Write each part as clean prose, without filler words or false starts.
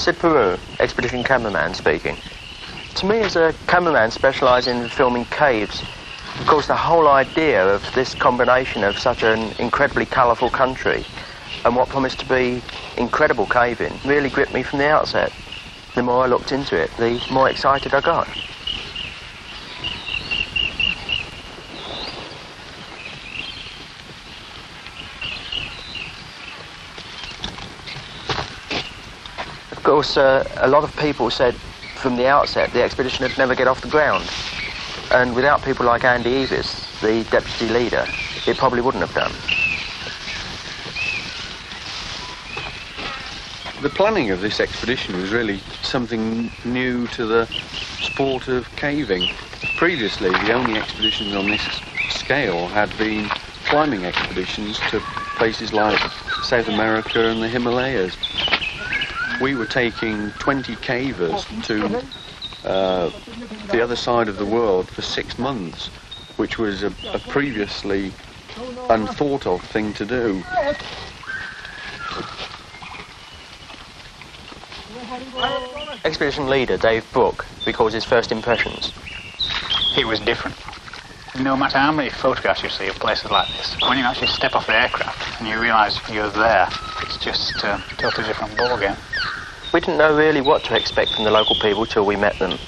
Sid Peru, expedition cameraman speaking. To me, as a cameraman specialising in filming caves, of course the whole idea of this combination of such an incredibly colourful country and what promised to be incredible caving really gripped me from the outset. The more I looked into it, the more excited I got. Of course, a lot of people said from the outset the expedition would never get off the ground. And without people like Andy Evis, the deputy leader, it probably wouldn't have done. The planning of this expedition was really something new to the sport of caving. Previously, the only expeditions on this scale had been climbing expeditions to places like South America and the Himalayas. We were taking 20 cavers to the other side of the world for 6 months, which was a previously unthought of thing to do. Expedition leader Dave Brooke recalls his first impressions. It was different. No matter how many photographs you see of places like this, when you actually step off the aircraft and you realise you're there, it's just a totally different ballgame. We didn't know really what to expect from the local people till we met them,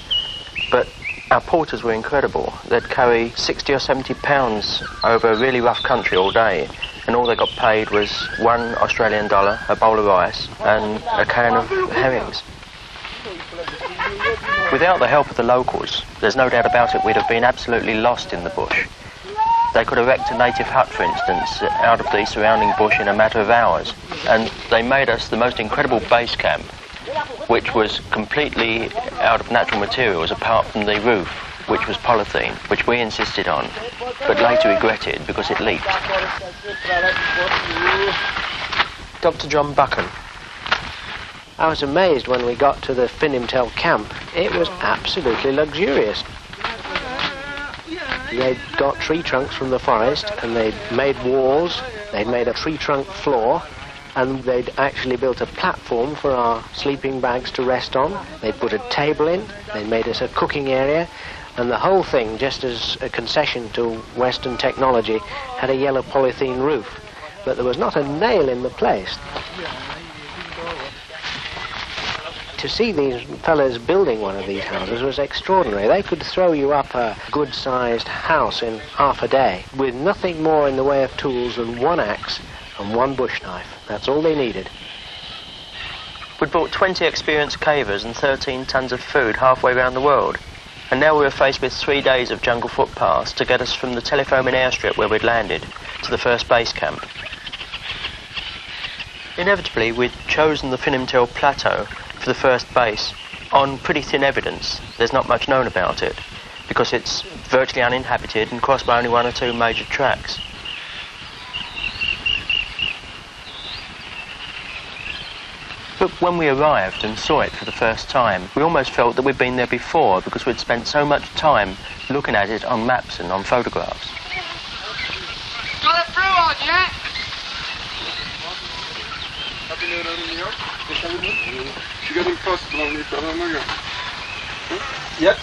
but our porters were incredible. They'd carry 60 or 70 pounds over a really rough country all day, and all they got paid was $1 Australian, a bowl of rice, and a can of herrings. Without the help of the locals, there's no doubt about it, we'd have been absolutely lost in the bush. They could erect a native hut, for instance, out of the surrounding bush in a matter of hours, and they made us the most incredible base camp, which was completely out of natural materials apart from the roof, which was polythene, which we insisted on, but later regretted because it leaked. Dr. John Buchan. I was amazed when we got to the Finimtel camp. It was absolutely luxurious. They'd got tree trunks from the forest and they'd made walls, they'd made a tree trunk floor, and they'd actually built a platform for our sleeping bags to rest on. They'd put a table in, they'd made us a cooking area, and the whole thing, just as a concession to Western technology, had a yellow polythene roof. But there was not a nail in the place. To see these fellas building one of these houses was extraordinary. They could throw you up a good-sized house in half a day with nothing more in the way of tools than one axe and one bush knife. That's all they needed. We'd brought 20 experienced cavers and 13 tons of food halfway around the world, and now we were faced with 3 days of jungle footpaths to get us from the telephone airstrip where we'd landed to the first base camp. Inevitably, we'd chosen the Finimtel Plateau for the first base on pretty thin evidence. There's not much known about it, because it's virtually uninhabited and crossed by only 1 or 2 major tracks. But when we arrived and saw it for the first time, we almost felt that we'd been there before because we'd spent so much time looking at it on maps and on photographs. Got it through, aren't you? You got him fast, PLUMLEY. Yep,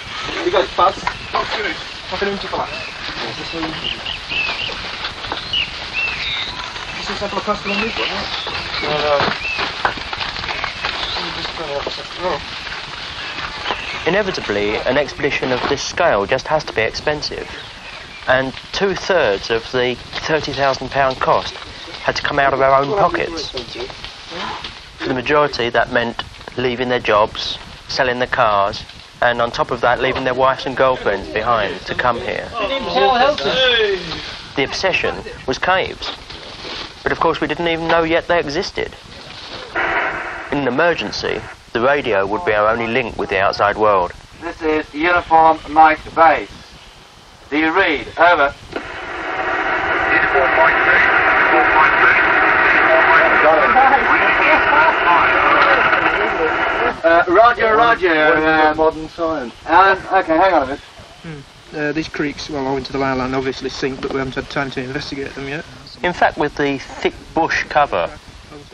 you got it fast. Pakai kunci kelas. Bisa saya lepas PLUMLEY kok? Inevitably, an expedition of this scale just has to be expensive, and 2/3 of the £30,000 cost had to come out of our own pockets. For the majority, that meant leaving their jobs, selling their cars, and on top of that, leaving their wives and girlfriends behind to come here. The obsession was caves, but of course we didn't even know yet they existed. In an emergency, the radio would be our only link with the outside world. This is Uniform Mike Base. Do you read? Over. Uniform Mike Base. Roger, Roger. Modern science. Alan, okay, hang on a bit. These creeks, well, owing to the lowland, obviously sink, but we haven't had time to investigate them yet. In fact, with the thick bush cover,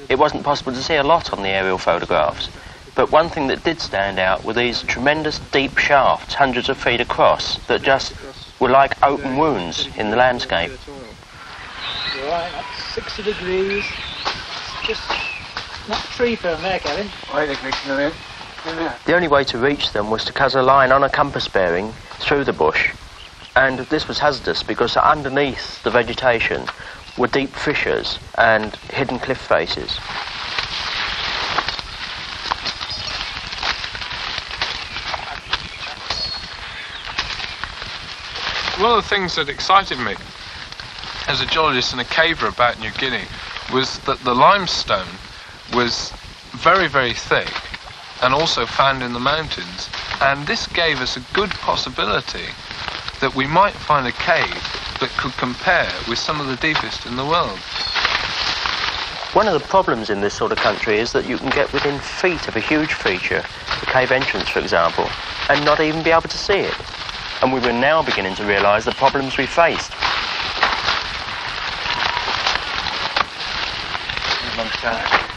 it wasn't possible to see a lot on the aerial photographs. But one thing that did stand out were these tremendous deep shafts, hundreds of feet across, that just were like open wounds in the landscape. Right, that's 60 degrees. Just not tree firm there, Kevin. The only way to reach them was to cut a line on a compass bearing through the bush. And this was hazardous because underneath the vegetation were deep fissures and hidden cliff faces. One of the things that excited me as a geologist and a caver about New Guinea was that the limestone was very, very thick and also found in the mountains, and this gave us a good possibility that we might find a cave that could compare with some of the deepest in the world. One of the problems in this sort of country is that you can get within feet of a huge feature, the cave entrance for example, and not even be able to see it. And we were now beginning to realise the problems we faced.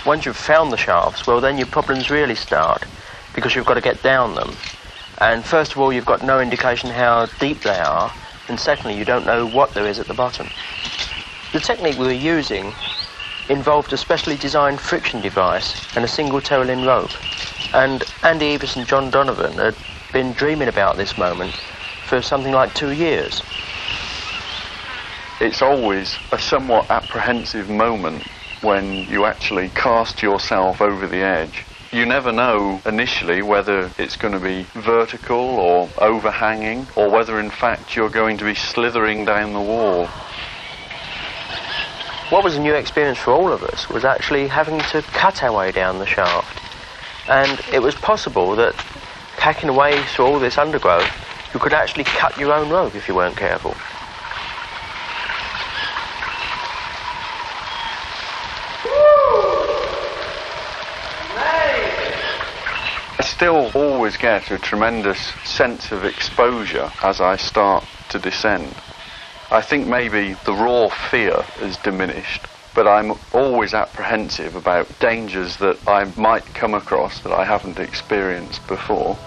Once you've found the shafts, well then your problems really start, because you've got to get down them. And first of all, you've got no indication how deep they are, and secondly, you don't know what there is at the bottom. The technique we were using involved a specially designed friction device and a single Terralin rope. And Andy Eves and John Donovan had been dreaming about this moment for something like 2 years. It's always a somewhat apprehensive moment when you actually cast yourself over the edge. You never know initially whether it's going to be vertical or overhanging, or whether in fact you're going to be slithering down the wall. What was a new experience for all of us was actually having to cut our way down the shaft. And it was possible that hacking away through all this undergrowth, you could actually cut your own rope if you weren't careful. I still always get a tremendous sense of exposure as I start to descend. I think maybe the raw fear has diminished, but I'm always apprehensive about dangers that I might come across that I haven't experienced before.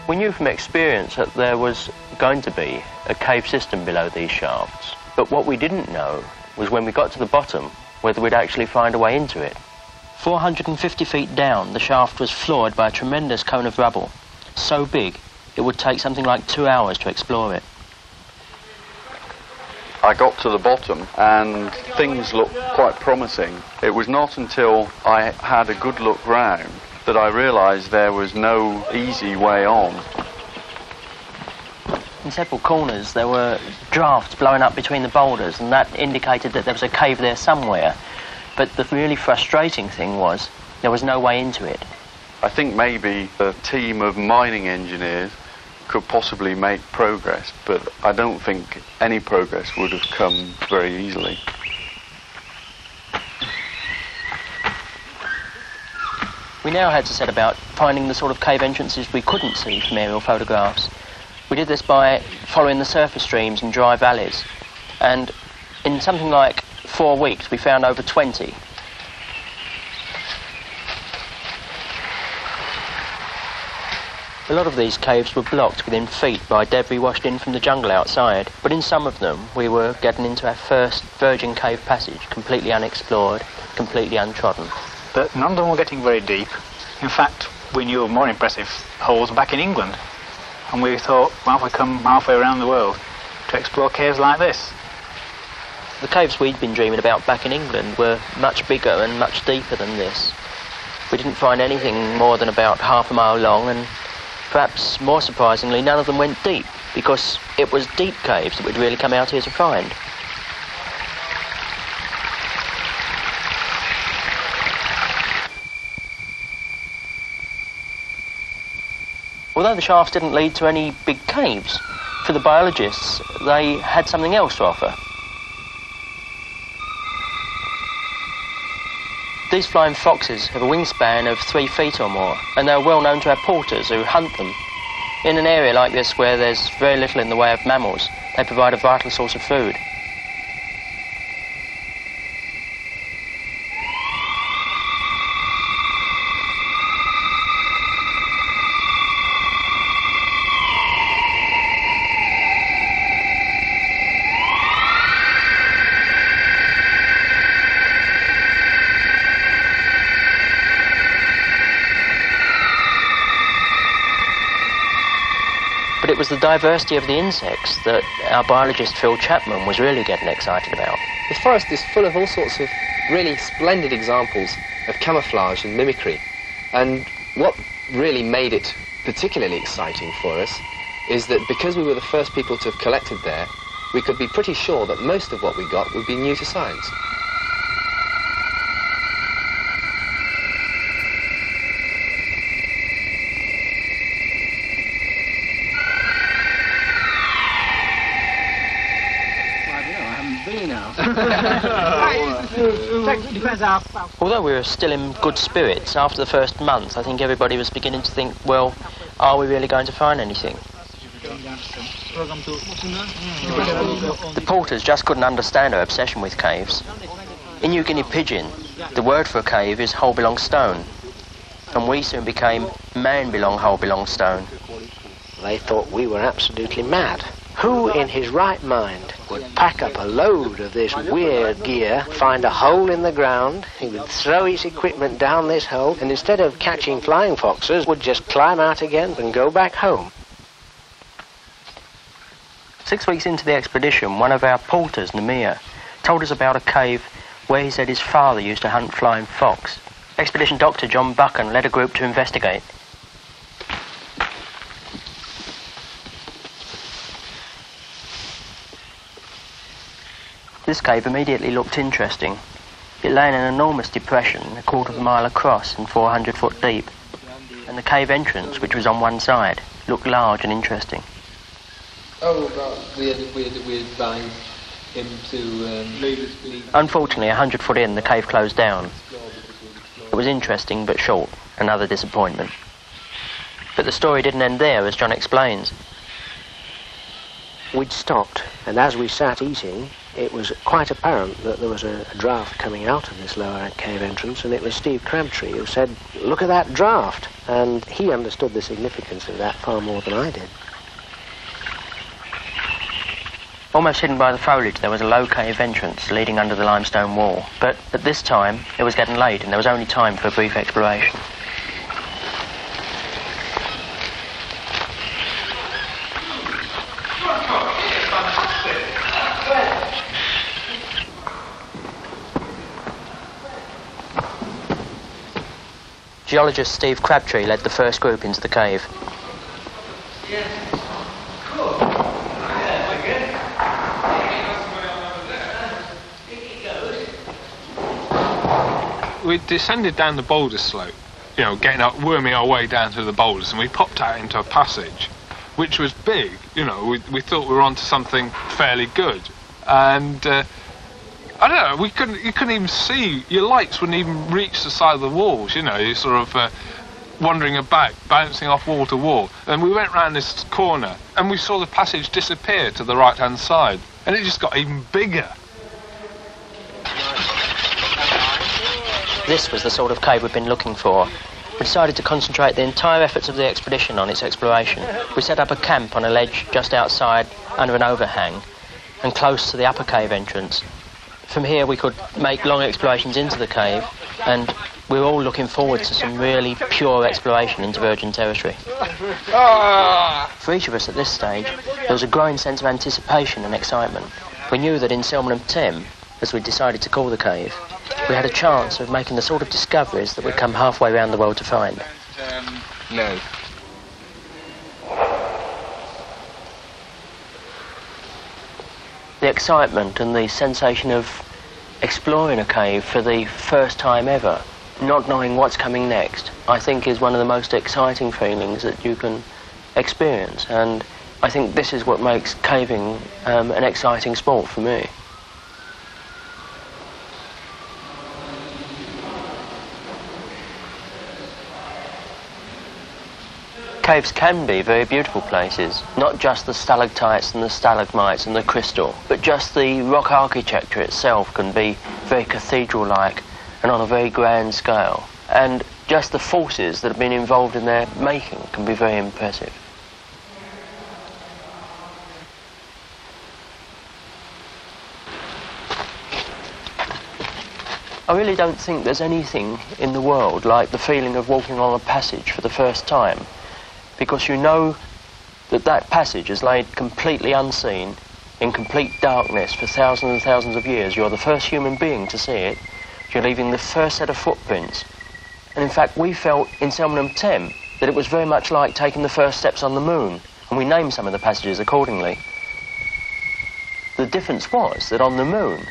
We knew from experience that there was going to be a cave system below these shafts, but what we didn't know was when we got to the bottom whether we'd actually find a way into it. 450 feet down, the shaft was floored by a tremendous cone of rubble, so big it would take something like 2 hours to explore it. I got to the bottom and things looked quite promising. It was not until I had a good look round that I realised there was no easy way on. In several corners there were drafts blowing up between the boulders, and that indicated that there was a cave there somewhere. But the really frustrating thing was there was no way into it. I think maybe a team of mining engineers could possibly make progress, but I don't think any progress would have come very easily. We now had to set about finding the sort of cave entrances we couldn't see from aerial photographs. We did this by following the surface streams and dry valleys, and in something like 4 weeks we found over 20. A lot of these caves were blocked within feet by debris washed in from the jungle outside, but in some of them we were getting into our first virgin cave passage, completely unexplored, completely untrodden. But none of them were getting very deep. In fact, we knew of more impressive holes back in England. And we thought, well, if we come halfway around the world to explore caves like this. The caves we'd been dreaming about back in England were much bigger and much deeper than this. We didn't find anything more than about half a mile long, and perhaps more surprisingly, none of them went deep, because it was deep caves that we'd really come out here to find. Although the shafts didn't lead to any big caves, for the biologists, they had something else to offer. These flying foxes have a wingspan of 3 feet or more, and they're well known to our porters who hunt them. In an area like this where there's very little in the way of mammals, they provide a vital source of food. But it was the diversity of the insects that our biologist Phil Chapman was really getting excited about. The forest is full of all sorts of really splendid examples of camouflage and mimicry. And what really made it particularly exciting for us is that because we were the first people to have collected there, we could be pretty sure that most of what we got would be new to science. Although we were still in good spirits, after the first month, I think everybody was beginning to think, well, are we really going to find anything? The porters just couldn't understand our obsession with caves. In New Guinea Pidgin, the word for a cave is hole bilong stone, and we soon became man belong hole bilong stone. They thought we were absolutely mad. Who in his right mind would pack up a load of this weird gear, find a hole in the ground, he would throw his equipment down this hole, and instead of catching flying foxes, would just climb out again and go back home? 6 weeks into the expedition, one of our porters, Namir, told us about a cave where he said his father used to hunt flying fox. Expedition Doctor John Buchan led a group to investigate. This cave immediately looked interesting. It lay in an enormous depression, 1/4 mile across and 400 foot deep, and the cave entrance, which was on one side, looked large and interesting. We advised him to leave. Unfortunately, 100 foot in, the cave closed down. It was interesting but short, another disappointment. But the story didn't end there, as John explains. We'd stopped, and as we sat eating, it was quite apparent that there was a draught coming out of this lower cave entrance, and it was Steve Crabtree who said, "Look at that draught," and he understood the significance of that far more than I did. Almost hidden by the foliage, there was a low cave entrance leading under the limestone wall, but at this time it was getting late and there was only time for a brief exploration. Geologist Steve Crabtree led the first group into the cave. We descended down the boulder slope, you know, worming our way down through the boulders, and we popped out into a passage, which was big. You know, we thought we were onto something fairly good, and I don't know, you couldn't even see, your lights wouldn't even reach the side of the walls, you know, you're sort of wandering about, bouncing off wall to wall. And we went round this corner, and we saw the passage disappear to the right-hand side, and it just got even bigger. This was the sort of cave we'd been looking for. We decided to concentrate the entire efforts of the expedition on its exploration. We set up a camp on a ledge just outside, under an overhang, and close to the upper cave entrance. From here we could make long explorations into the cave, and we were all looking forward to some really pure exploration into virgin territory. For each of us at this stage, there was a growing sense of anticipation and excitement. We knew that in MCMLXXXI, as we decided to call the cave, we had a chance of making the sort of discoveries that we'd come halfway around the world to find. No. The excitement and the sensation of exploring a cave for the first time ever, not knowing what's coming next, I think is one of the most exciting feelings that you can experience, and I think this is what makes caving an exciting sport for me. Caves can be very beautiful places, not just the stalactites and the stalagmites and the crystal, but just the rock architecture itself can be very cathedral-like and on a very grand scale. And just the forces that have been involved in their making can be very impressive. I really don't think there's anything in the world like the feeling of walking on a passage for the first time, because you know that that passage is laid completely unseen, in complete darkness for thousands and thousands of years. You're the first human being to see it. You're leaving the first set of footprints. And in fact, we felt in CHAMELEON that it was very much like taking the first steps on the moon, and we named some of the passages accordingly. The difference was that on the moon,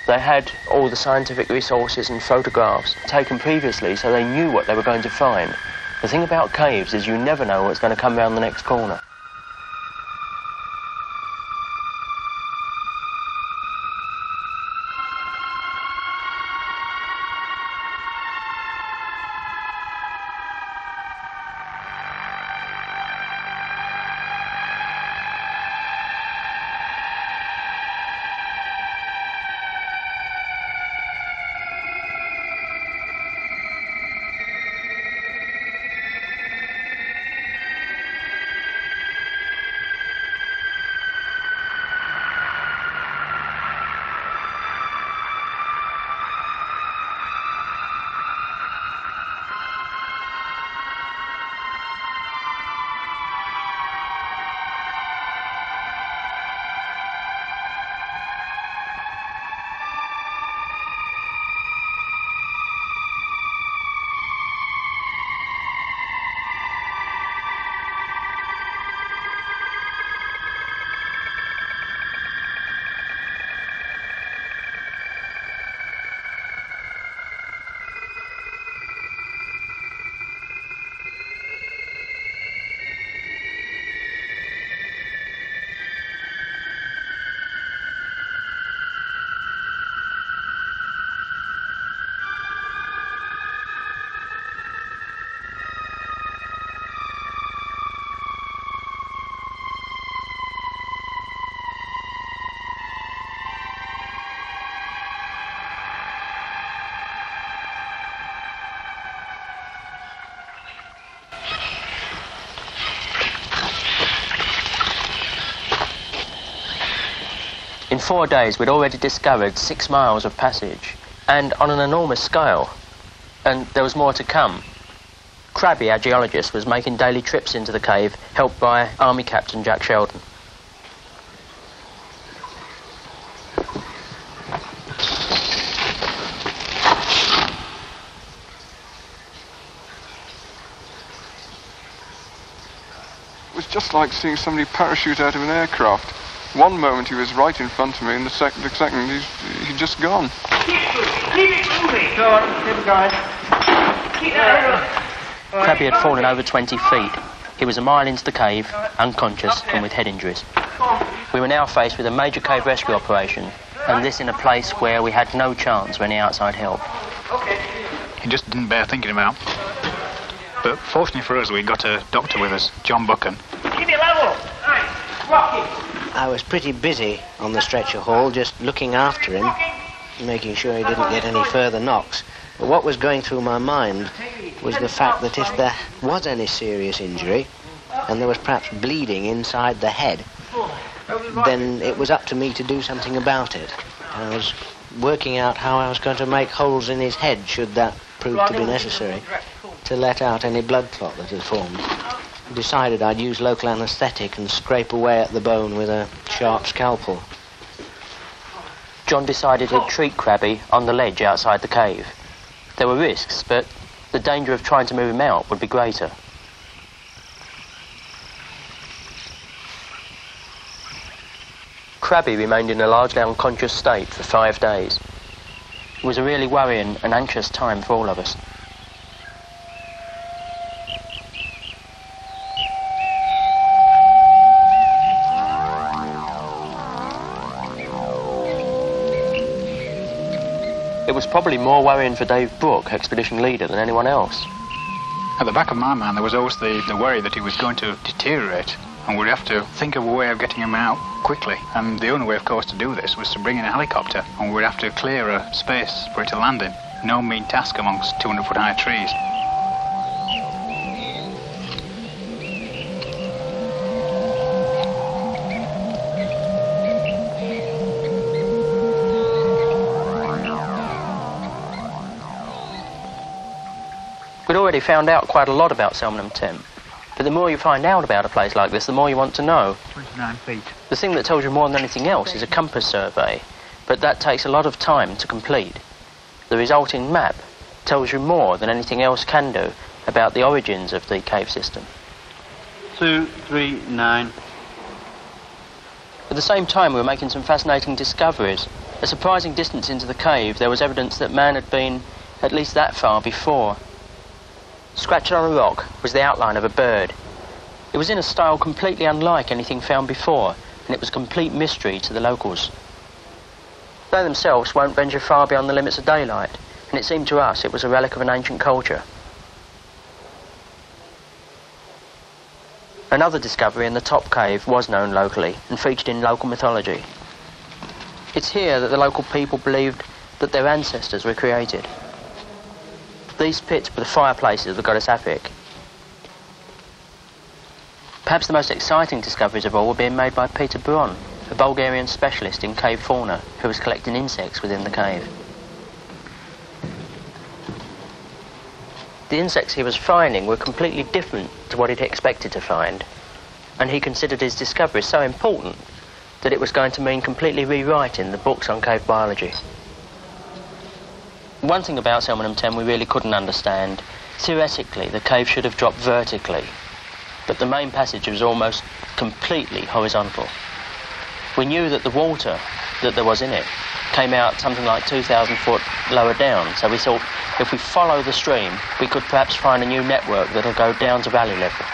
they had all the scientific resources and photographs taken previously, so they knew what they were going to find. The thing about caves is you never know what's going to come round the next corner. In 4 days, we'd already discovered 6 miles of passage, and on an enormous scale, and there was more to come. Crabby, our geologist, was making daily trips into the cave, helped by Army Captain Jack Sheldon. It was just like seeing somebody parachute out of an aircraft. One moment he was right in front of me, and the second he'd just gone. Keep it moving. Go on, keep it going. Keep that up. Crabby had fallen over 20 feet. He was a mile into the cave, unconscious and with head injuries. We were now faced with a major cave rescue operation, and this in a place where we had no chance of any outside help. It just didn't bear thinking about. But fortunately for us, we got a doctor with us, John Buchan. Keep it level. Nice. Rocky. I was pretty busy on the stretcher haul, just looking after him, making sure he didn't get any further knocks. But what was going through my mind was the fact that if there was any serious injury, and there was perhaps bleeding inside the head, then it was up to me to do something about it. And I was working out how I was going to make holes in his head, should that prove to be necessary, to let out any blood clot that had formed. Decided I'd use local anaesthetic and scrape away at the bone with a sharp scalpel. John decided he'd treat Crabby on the ledge outside the cave. There were risks, but the danger of trying to move him out would be greater. Crabby remained in a largely unconscious state for 5 days. It was a really worrying and anxious time for all of us. It was probably more worrying for Dave Brooke, expedition leader, than anyone else. At the back of my mind, there was always the worry that he was going to deteriorate, and we'd have to think of a way of getting him out quickly. And the only way, of course, to do this was to bring in a helicopter, and we'd have to clear a space for it to land in. No mean task amongst 200-foot high trees. We'd already found out quite a lot about Salmon Tem, but the more you find out about a place like this, the more you want to know. 29 feet. The thing that tells you more than anything else is a compass survey, but that takes a lot of time to complete. The resulting map tells you more than anything else can do about the origins of the cave system. 239. At the same time, we were making some fascinating discoveries. A surprising distance into the cave, there was evidence that man had been at least that far before. Scratched on a rock was the outline of a bird. It was in a style completely unlike anything found before, and it was a complete mystery to the locals. They themselves won't venture far beyond the limits of daylight, and it seemed to us it was a relic of an ancient culture. Another discovery in the top cave was known locally and featured in local mythology. It's here that the local people believed that their ancestors were created. These pits were the fireplaces of the goddess Apik. Perhaps the most exciting discoveries of all were being made by Peter Bron, a Bulgarian specialist in cave fauna who was collecting insects within the cave. The insects he was finding were completely different to what he'd expected to find, and he considered his discovery so important that it was going to mean completely rewriting the books on cave biology. One thing about Salmon Tem we really couldn't understand. Theoretically, the cave should have dropped vertically, but the main passage was almost completely horizontal. We knew that the water that there was in it came out something like 2,000 foot lower down, so we thought if we follow the stream, we could perhaps find a new network that'll go down to valley level.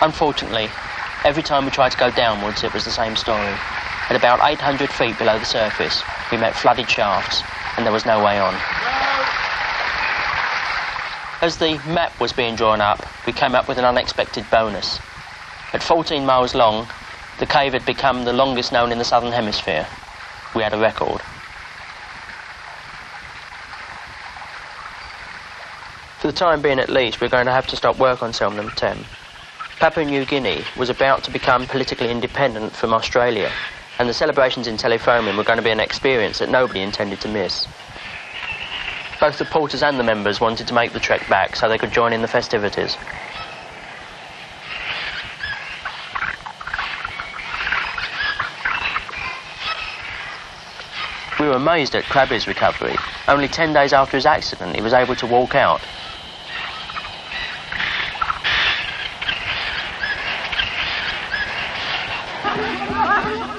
Unfortunately, every time we tried to go downwards, it was the same story. At about 800 feet below the surface, we met flooded shafts, and there was no way on. As the map was being drawn up, we came up with an unexpected bonus. At 14 miles long, the cave had become the longest known in the southern hemisphere. We had a record. For the time being at least, we're going to have to stop work on Salmon Tem. Papua New Guinea was about to become politically independent from Australia, and the celebrations in Telefomin were going to be an experience that nobody intended to miss. Both the porters and the members wanted to make the trek back so they could join in the festivities. We were amazed at Krabby's recovery. Only 10 days after his accident, he was able to walk out.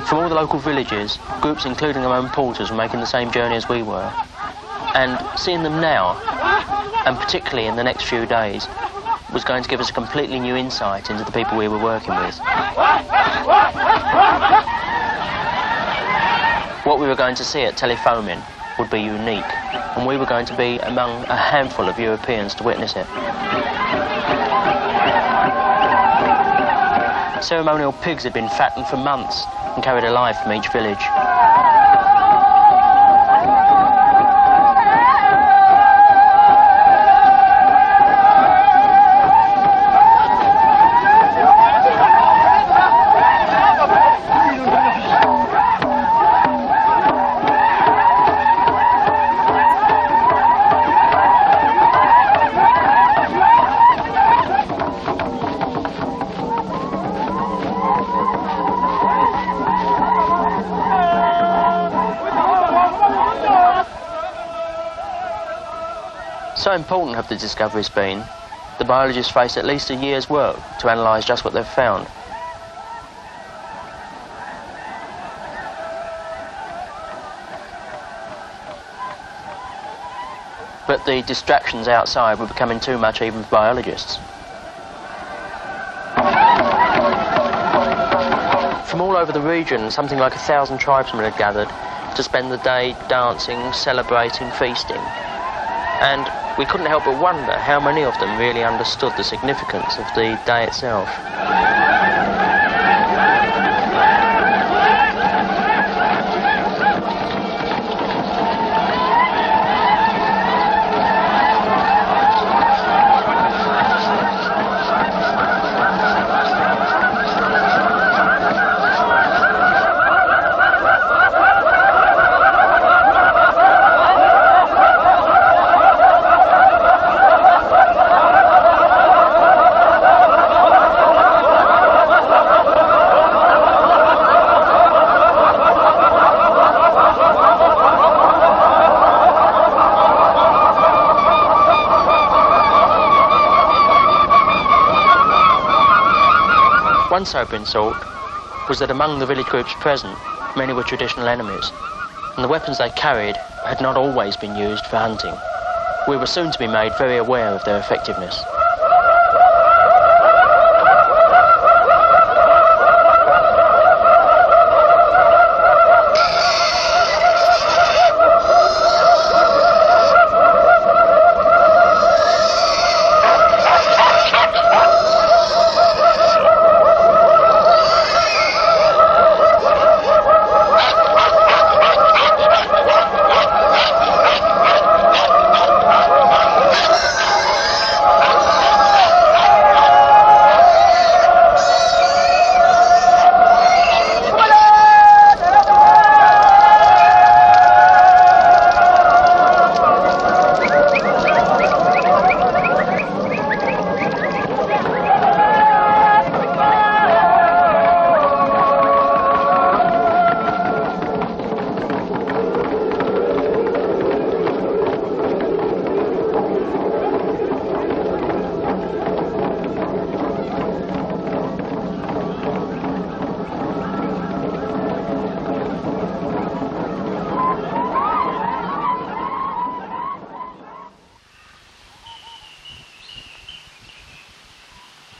From all the local villages, groups including our own porters were making the same journey as we were. And seeing them now, and particularly in the next few days, was going to give us a completely new insight into the people we were working with. What we were going to see at Telefomin would be unique, and we were going to be among a handful of Europeans to witness it. Ceremonial pigs had been fattened for months and carried alive from each village. So important have the discoveries been, the biologists face at least a year's work to analyse just what they've found. But the distractions outside were becoming too much even for biologists. over the region, something like 1,000 tribesmen had gathered to spend the day dancing, celebrating, feasting. And we couldn't help but wonder how many of them really understood the significance of the day itself. One sobering thought was that among the village groups present, many were traditional enemies, and the weapons they carried had not always been used for hunting. We were soon to be made very aware of their effectiveness.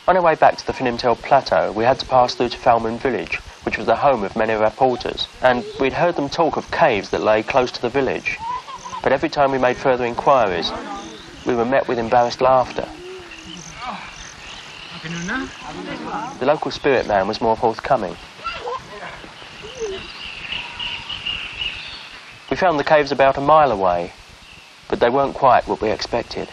On our way back to the Finimtel Plateau, we had to pass through to Falman village, which was the home of many of our porters, and we'd heard them talk of caves that lay close to the village. But every time we made further inquiries, we were met with embarrassed laughter. The local spirit man was more forthcoming. We found the caves about a mile away, but they weren't quite what we expected.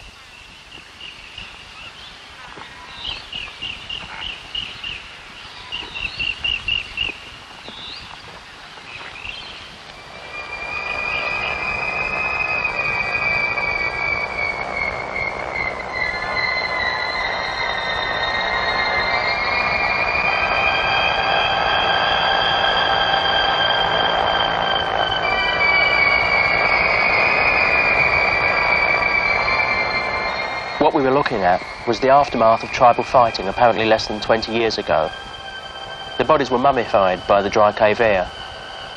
What we were looking at was the aftermath of tribal fighting apparently less than 20 years ago. The bodies were mummified by the dry cave air,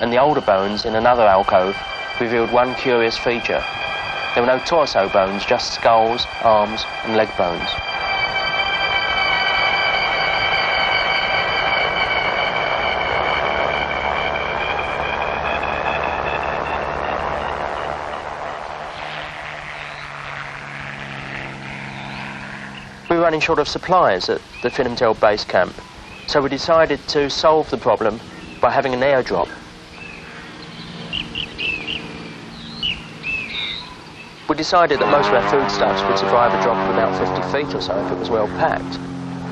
and the older bones in another alcove revealed one curious feature. There were no torso bones, just skulls, arms and leg bones. We were running short of supplies at the Finimtel base camp, so we decided to solve the problem by having an airdrop. We decided that most of our foodstuffs would survive a drop of about 50 feet or so if it was well packed,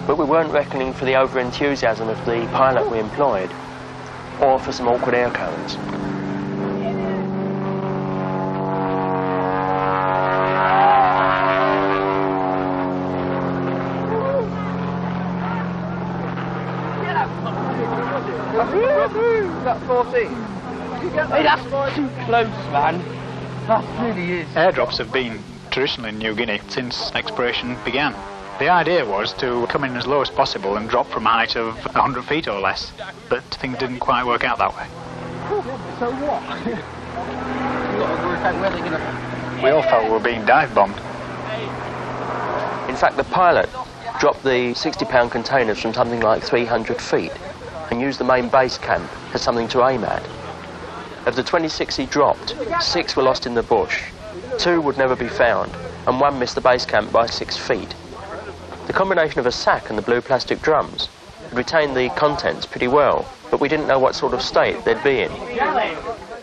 but we weren't reckoning for the over-enthusiasm of the pilot we employed, or for some awkward air currents. That's 14. Hey, that's too close, man. That really is. Airdrops have been traditional in New Guinea since exploration began. The idea was to come in as low as possible and drop from a height of 100 feet or less, but things didn't quite work out that way. So what? You've got to work out where they're going to... We all felt we were being dive bombed. In fact, the pilot dropped the 60-pound containers from something like 300 feet. and use the main base camp as something to aim at. Of the 26 he dropped, 6 were lost in the bush, 2 would never be found, and 1 missed the base camp by 6 feet. The combination of a sack and the blue plastic drums had retained the contents pretty well, but we didn't know what sort of state they'd be in.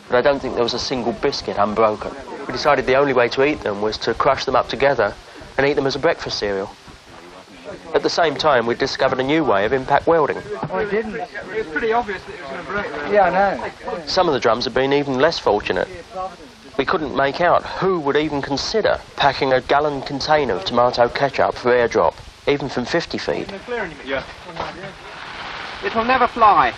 But I don't think there was a single biscuit unbroken. We decided the only way to eat them was to crush them up together and eat them as a breakfast cereal. At the same time, we discovered a new way of impact welding. Oh, it didn't. It was pretty obvious that it was going to break. Though. Yeah, I know. Some of the drums had been even less fortunate. We couldn't make out who would even consider packing a gallon container of tomato ketchup for airdrop, even from 50 feet. Yeah. It will never fly.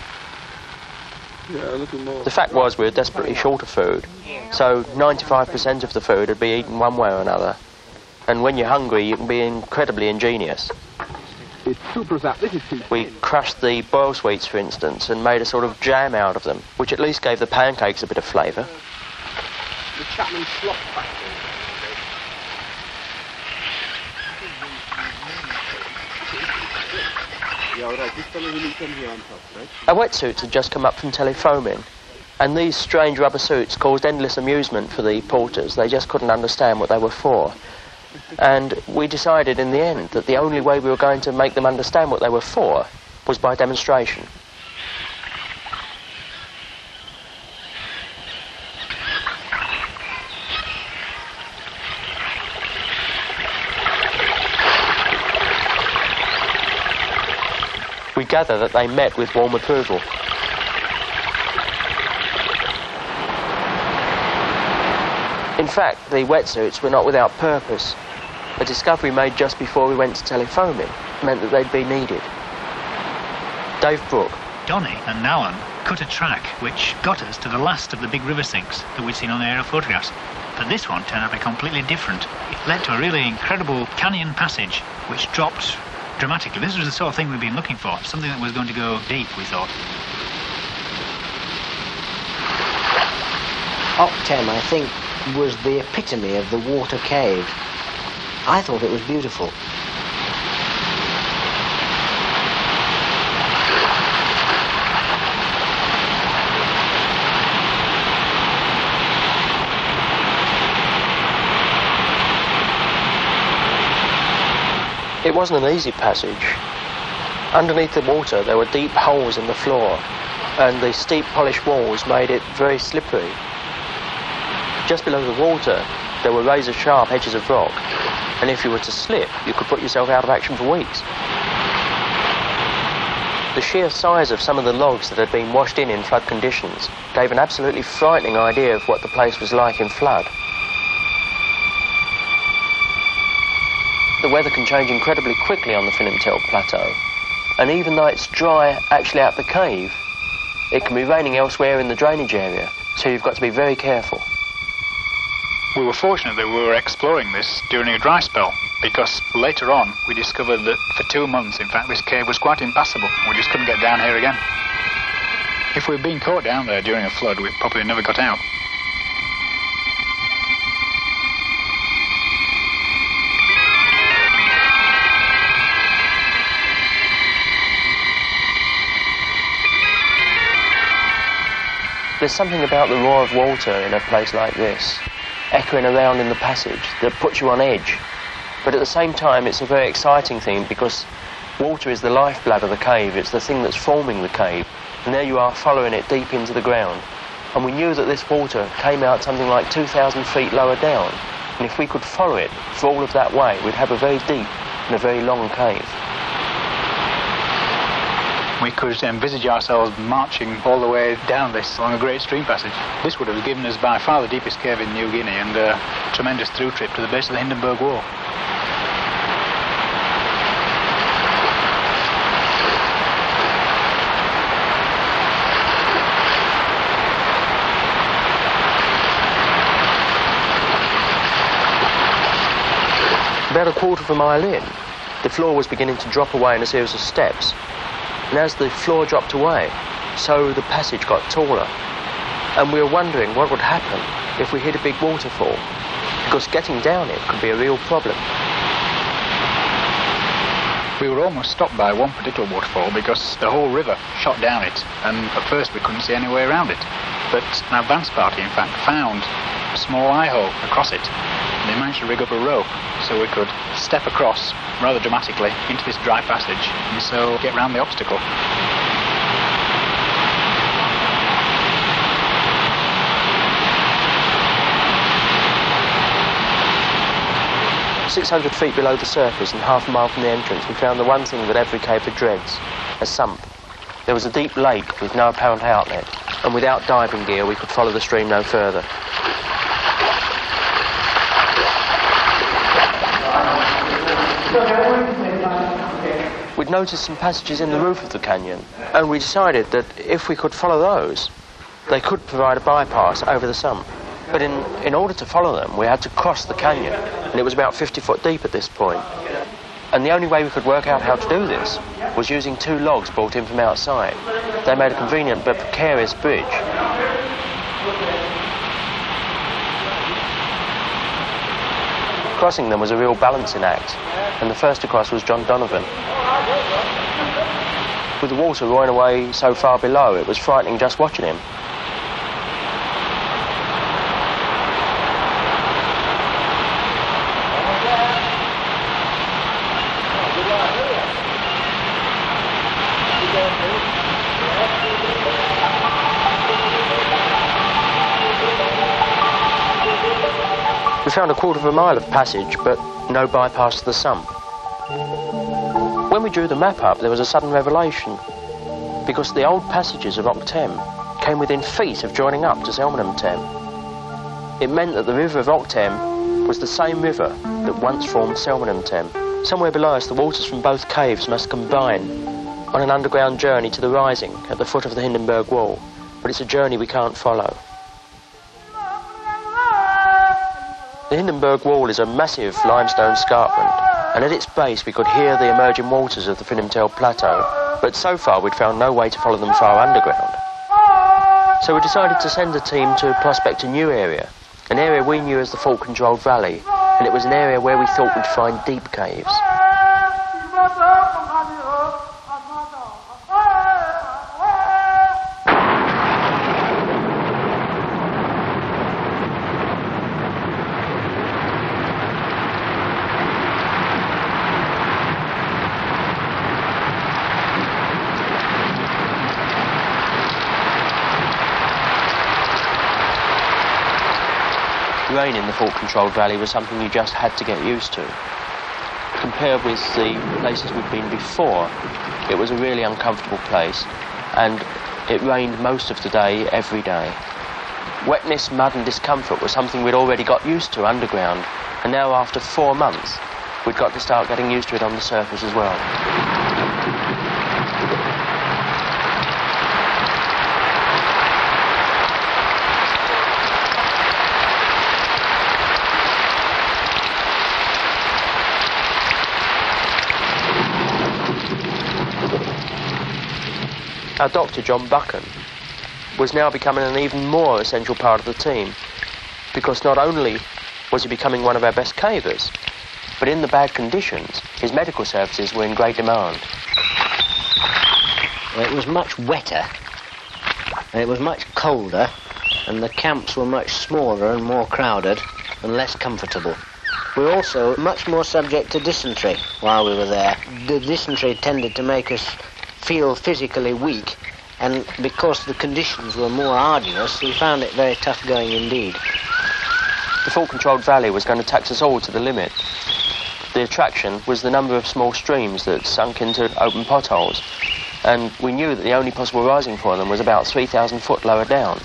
Yeah, a little more. The fact was we were desperately short of food, so 95% of the food had been eaten one way or another. And when you're hungry, you can be incredibly ingenious. We crushed the boil sweets, for instance, and made a sort of jam out of them, which at least gave the pancakes a bit of flavour. The Chapman slop factory. Our wetsuits had just come up from telefoaming, and these strange rubber suits caused endless amusement for the porters. They just couldn't understand what they were for. And we decided in the end that the only way we were going to make them understand what they were for was by demonstration. We gather that they met with warm approval. In fact, the wetsuits were not without purpose. A discovery made just before we went to telefoaming meant that they'd be needed. Dave Brooke. Donny and Nalan cut a track which got us to the last of the big river sinks that we'd seen on the aerial photographs. But this one turned out to be completely different. It led to a really incredible canyon passage which dropped dramatically. This was the sort of thing we'd been looking for, something that was going to go deep, we thought. Octem, I think, was the epitome of the water cave. I thought it was beautiful. It wasn't an easy passage. Underneath the water there were deep holes in the floor, and the steep polished walls made it very slippery. Just below the water there were razor-sharp edges of rock, and if you were to slip, you could put yourself out of action for weeks. The sheer size of some of the logs that had been washed in flood conditions gave an absolutely frightening idea of what the place was like in flood. The weather can change incredibly quickly on the Finnantelt Plateau, and even though it's dry actually out the cave, it can be raining elsewhere in the drainage area, so you've got to be very careful. We were fortunate that we were exploring this during a dry spell, because later on we discovered that for 2 months, in fact, this cave was quite impassable. We just couldn't get down here again. If we'd been caught down there during a flood, we'd probably never got out. There's something about the roar of water in a place like this, echoing around in the passage, that puts you on edge. But at the same time, it's a very exciting thing because water is the lifeblood of the cave. It's the thing that's forming the cave. And there you are following it deep into the ground. And we knew that this water came out something like 2,000 feet lower down. And if we could follow it for all of that way, we'd have a very deep and a very long cave. We could envisage ourselves marching all the way down this along a great stream passage. This would have given us by far the deepest cave in New Guinea and a tremendous through trip to the base of the Hindenburg Wall. About a quarter of a mile in, the floor was beginning to drop away in a series of steps. And as the floor dropped away, so the passage got taller. And we were wondering what would happen if we hit a big waterfall, because getting down it could be a real problem. We were almost stopped by one particular waterfall because the whole river shot down it, and at first we couldn't see any way around it. But an advance party, in fact, found a small eye hole across it, and they managed to rig up a rope so we could step across rather dramatically into this dry passage and so get round the obstacle. 600 feet below the surface and half a mile from the entrance, we found the one thing that every caper dreads, a sump. There was a deep lake with no apparent outlet, and without diving gear we could follow the stream no further. We'd noticed some passages in the roof of the canyon, and we decided that if we could follow those, they could provide a bypass over the sump. But in order to follow them, we had to cross the canyon, and it was about 50 foot deep at this point. And the only way we could work out how to do this was using 2 logs brought in from outside. They made a convenient but precarious bridge. Crossing them was a real balancing act, and the first to cross was John Donovan. With the water roaring away so far below, it was frightening just watching him. We found a quarter of a mile of passage, but no bypass to the sump. When we drew the map up, there was a sudden revelation, because the old passages of Octem came within feet of joining up to Selmenham Tem. It meant that the river of Octem was the same river that once formed Selmenham Tem. Somewhere below us, the waters from both caves must combine on an underground journey to the rising at the foot of the Hindenburg Wall, but it's a journey we can't follow. The Hindenburg Wall is a massive limestone escarpment, and at its base we could hear the emerging waters of the Finnimtel Plateau, but so far we'd found no way to follow them far underground. So we decided to send a team to prospect a new area, an area we knew as the fault-controlled valley, and it was an area where we thought we'd find deep caves. Rain in the fault-controlled valley was something you just had to get used to. Compared with the places we'd been before, it was a really uncomfortable place, and it rained most of the day, every day. Wetness, mud and discomfort was something we'd already got used to underground, and now after 4 months, we'd got to start getting used to it on the surface as well. Our doctor, John Buchan, was now becoming an even more essential part of the team, because not only was he becoming one of our best cavers, but in the bad conditions, his medical services were in great demand. It was much wetter, and it was much colder, and the camps were much smaller and more crowded and less comfortable. We were also much more subject to dysentery while we were there. The dysentery tended to make us feel physically weak, and because the conditions were more arduous, we found it very tough going indeed. The fault-controlled valley was going to tax us all to the limit. The attraction was the number of small streams that sunk into open potholes, and we knew that the only possible rising for them was about 3,000 foot lower down,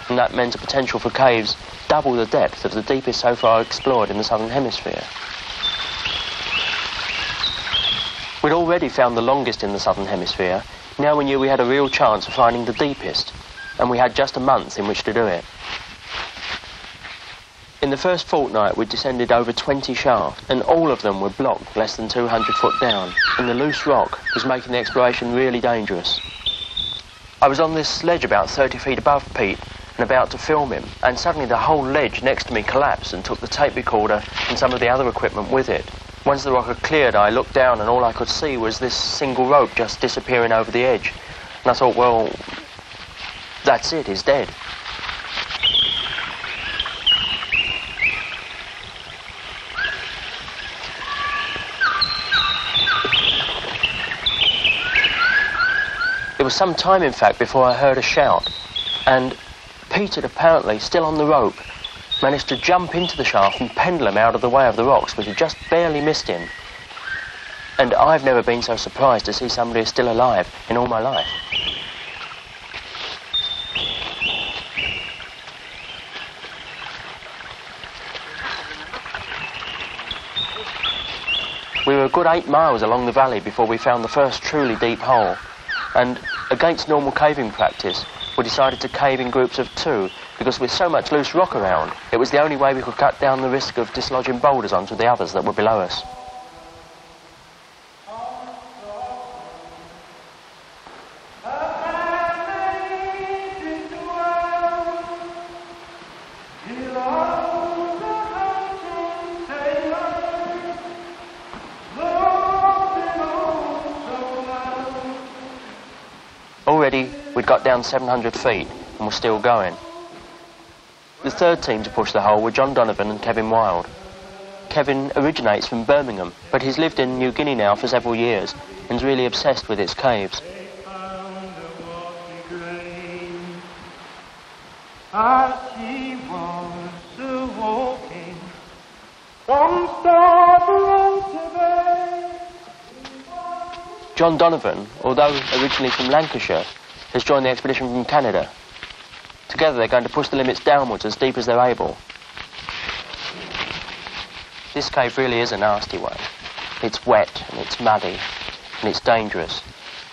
and that meant a potential for caves double the depth of the deepest so far explored in the southern hemisphere. We'd already found the longest in the southern hemisphere. Now we knew we had a real chance of finding the deepest, and we had just a month in which to do it. In the first fortnight, we descended over 20 shafts, and all of them were blocked less than 200 foot down, and the loose rock was making the exploration really dangerous. I was on this sledge about 30 feet above Pete and about to film him, and suddenly the whole ledge next to me collapsed and took the tape recorder and some of the other equipment with it. Once the rock had cleared, I looked down and all I could see was this single rope just disappearing over the edge. And I thought, well, that's it, he's dead. It was some time, in fact, before I heard a shout, and Peter, apparently still on the rope, managed to jump into the shaft and pendulum out of the way of the rocks, which had just barely missed him. And I've never been so surprised to see somebody still alive in all my life. We were a good 8 miles along the valley before we found the first truly deep hole. And against normal caving practice, we decided to cave in groups of 2 because with so much loose rock around, it was the only way we could cut down the risk of dislodging boulders onto the others that were below us. Already, we'd got down 700 feet and were still going. The third team to push the hole were John Donovan and Kevin Wild. Kevin originates from Birmingham, but he's lived in New Guinea now for several years and is really obsessed with its caves. John Donovan, although originally from Lancashire, has joined the expedition from Canada. Together they're going to push the limits downwards as deep as they're able. This cave really is a nasty one. It's wet and it's muddy and it's dangerous.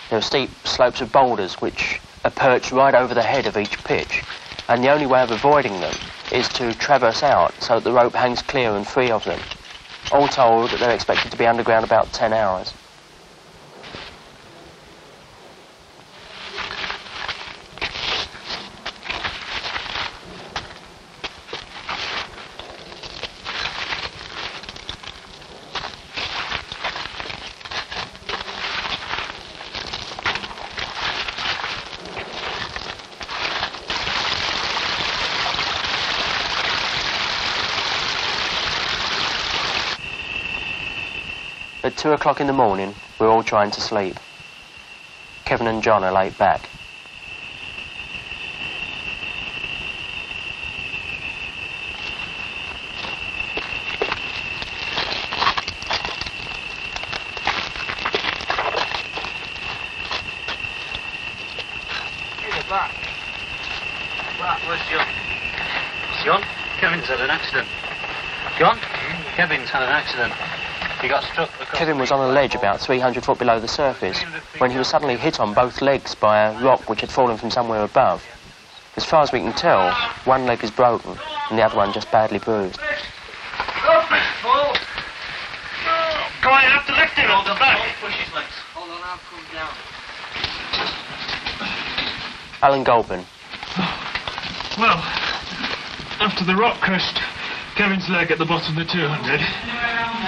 There are steep slopes of boulders which are perched right over the head of each pitch, and the only way of avoiding them is to traverse out so that the rope hangs clear and free of them. All told, they're expected to be underground about 10 hours. At 2 o'clock in the morning, we're all trying to sleep. Kevin and John are laid back. Where's John? John? Kevin's had an accident. John? Kevin's had an accident. He got struck. Kevin was on a ledge about 300 foot below the surface when he was suddenly hit on both legs by a rock which had fallen from somewhere above. As far as we can tell, one leg is broken and the other one just badly bruised. Come on, you have to lift him on the back. Push his legs. Hold on, I'll come down. Alan Goldman. Well, after the rock crushed Kevin's leg at the bottom of the 200,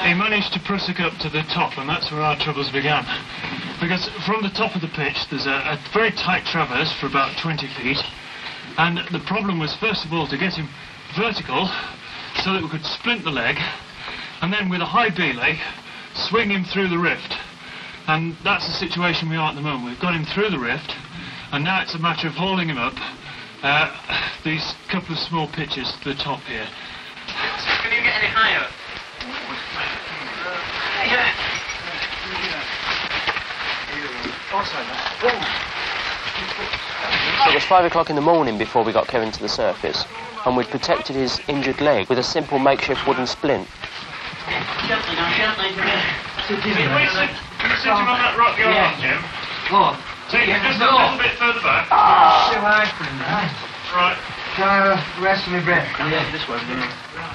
he managed to prusik up to the top, and that's where our troubles began. Because from the top of the pitch, there's a very tight traverse for about 20 feet, and the problem was, first of all, to get him vertical so that we could splint the leg, and then with a high belay, swing him through the rift. And that's the situation we are at the moment. We've got him through the rift, and now it's a matter of hauling him up these couple of small pitches to the top here. Can you get any higher? It was 5 o'clock in the morning before we got Kevin to the surface, and we'd protected his injured leg with a simple makeshift wooden splint. Gently now, gently. Sit him on that rock you're on, Jim. Go on. Take him just a little bit further back. Sit away from that. Right. Can I rest my breath? Yeah, this way.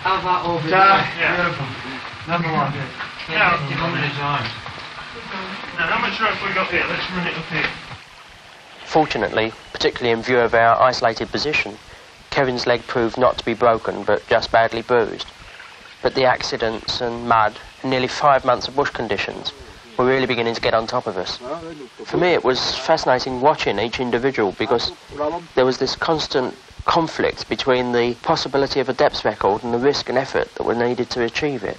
How's that over there? Beautiful. Number one. Now, how much rope have we got here? Let's run it up here. Fortunately, particularly in view of our isolated position, Kevin's leg proved not to be broken, but just badly bruised. But the accidents and mud and nearly 5 months of bush conditions were really beginning to get on top of us. For me, it was fascinating watching each individual because there was this constant conflict between the possibility of a depth record and the risk and effort that were needed to achieve it.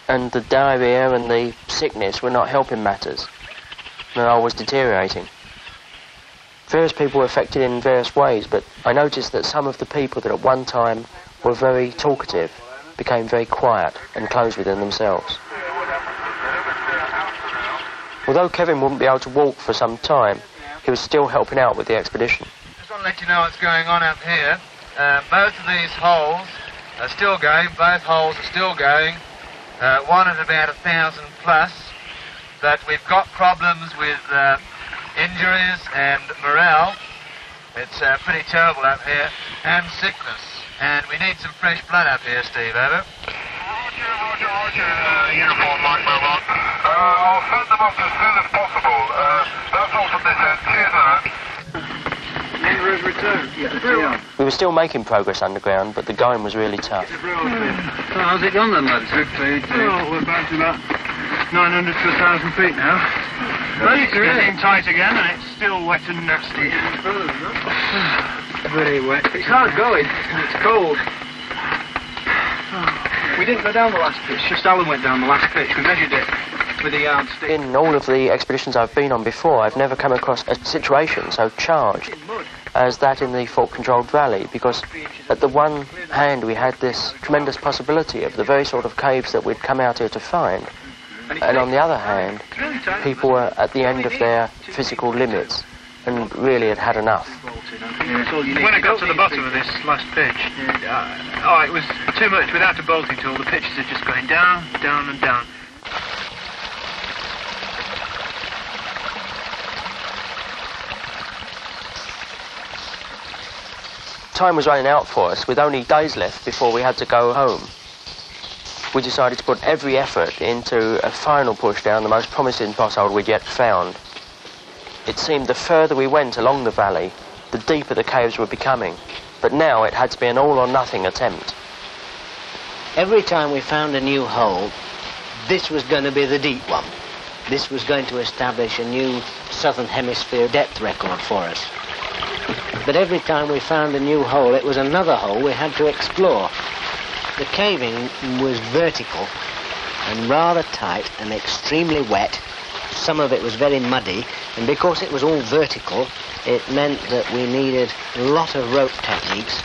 And the diarrhea and the sickness were not helping matters. Morale was deteriorating. Various people were affected in various ways, but I noticed that some of the people that at one time were very talkative became very quiet and closed within themselves. Although Kevin wouldn't be able to walk for some time, he was still helping out with the expedition. Just want to let you know what's going on up here. Both of these holes are still going. Both holes are still going. One at about 1,000 plus. But we've got problems with injuries and morale. It's pretty terrible up here. And sickness. And we need some fresh blood up here, Steve. Over. Roger. Uniform Mike Mobile. I'll send them off as soon as possible. That's all from this end. Cheers, man. We were still making progress underground, but the going was really tough. How's it gone then, lads? Oh, we're about to about 900 to 1,000 feet now. Well, it's getting tight again, and it's still wet and nasty. Very wet. It's hard going, and it's cold. We didn't go down the last pitch, just Alan went down the last pitch. We measured it with a yardstick. In all of the expeditions I've been on before, I've never come across a situation so charged as that in the fault-controlled valley, because at the one hand we had this tremendous possibility of the very sort of caves that we'd come out here to find, and on the other hand, people were at the end of their physical limits and really had had enough. When I got to the bottom of this last pitch, it was too much without a bolting tool. The pitches are just going down, down and down. Time was running out for us, with only days left before we had to go home. We decided to put every effort into a final push down the most promising pothole we'd yet found. It seemed the further we went along the valley, the deeper the caves were becoming, but now it had to be an all-or-nothing attempt. Every time we found a new hole, this was going to be the deep one. This was going to establish a new southern hemisphere depth record for us. But every time we found a new hole, it was another hole we had to explore. The caving was vertical and rather tight and extremely wet. Some of it was very muddy, and because it was all vertical, it meant that we needed a lot of rope techniques.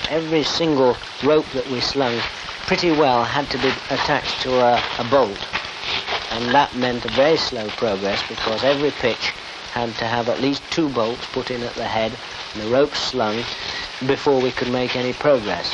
Every single rope that we slung pretty well had to be attached to a bolt, and that meant a very slow progress because every pitch had to have at least 2 bolts put in at the head and the rope slung before we could make any progress.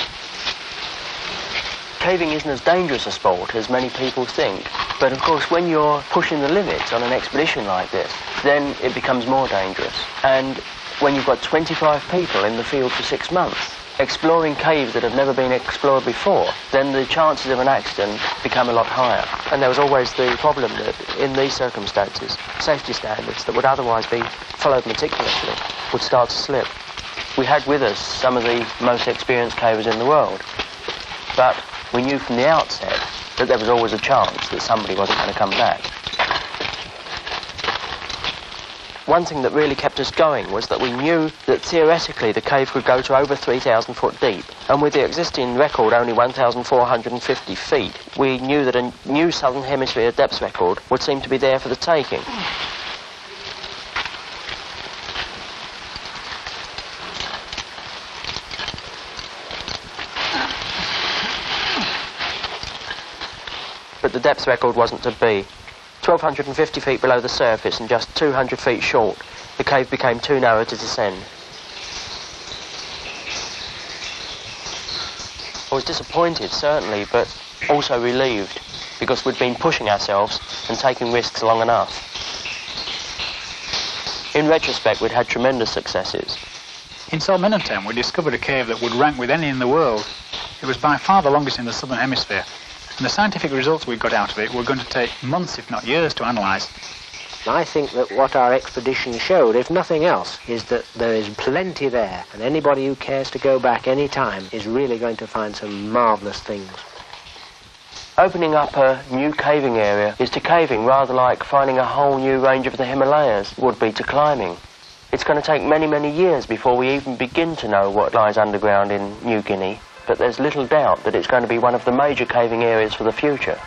Caving isn't as dangerous a sport as many people think, but of course when you're pushing the limits on an expedition like this, then it becomes more dangerous. And when you've got 25 people in the field for 6 months, exploring caves that have never been explored before, then the chances of an accident become a lot higher. And there was always the problem that in these circumstances, safety standards that would otherwise be followed meticulously would start to slip. We had with us some of the most experienced cavers in the world, but we knew from the outset that there was always a chance that somebody wasn't going to come back. One thing that really kept us going was that we knew that theoretically the cave could go to over 3,000 foot deep, and with the existing record only 1,450 feet, we knew that a new southern hemisphere depth record would seem to be there for the taking. But the depth record wasn't to be. 1,250 feet below the surface and just 200 feet short, the cave became too narrow to descend. I was disappointed, certainly, but also relieved, because we'd been pushing ourselves and taking risks long enough. In retrospect, we'd had tremendous successes. In Salminatown, we discovered a cave that would rank with any in the world. It was by far the longest in the southern hemisphere. And the scientific results we got out of it were going to take months, if not years, to analyse. I think that what our expedition showed, if nothing else, is that there is plenty there, and anybody who cares to go back any time is really going to find some marvellous things. Opening up a new caving area is to caving rather like finding a whole new range of the Himalayas would be to climbing. It's going to take many, many years before we even begin to know what lies underground in New Guinea, but there's little doubt that it's going to be one of the major caving areas for the future.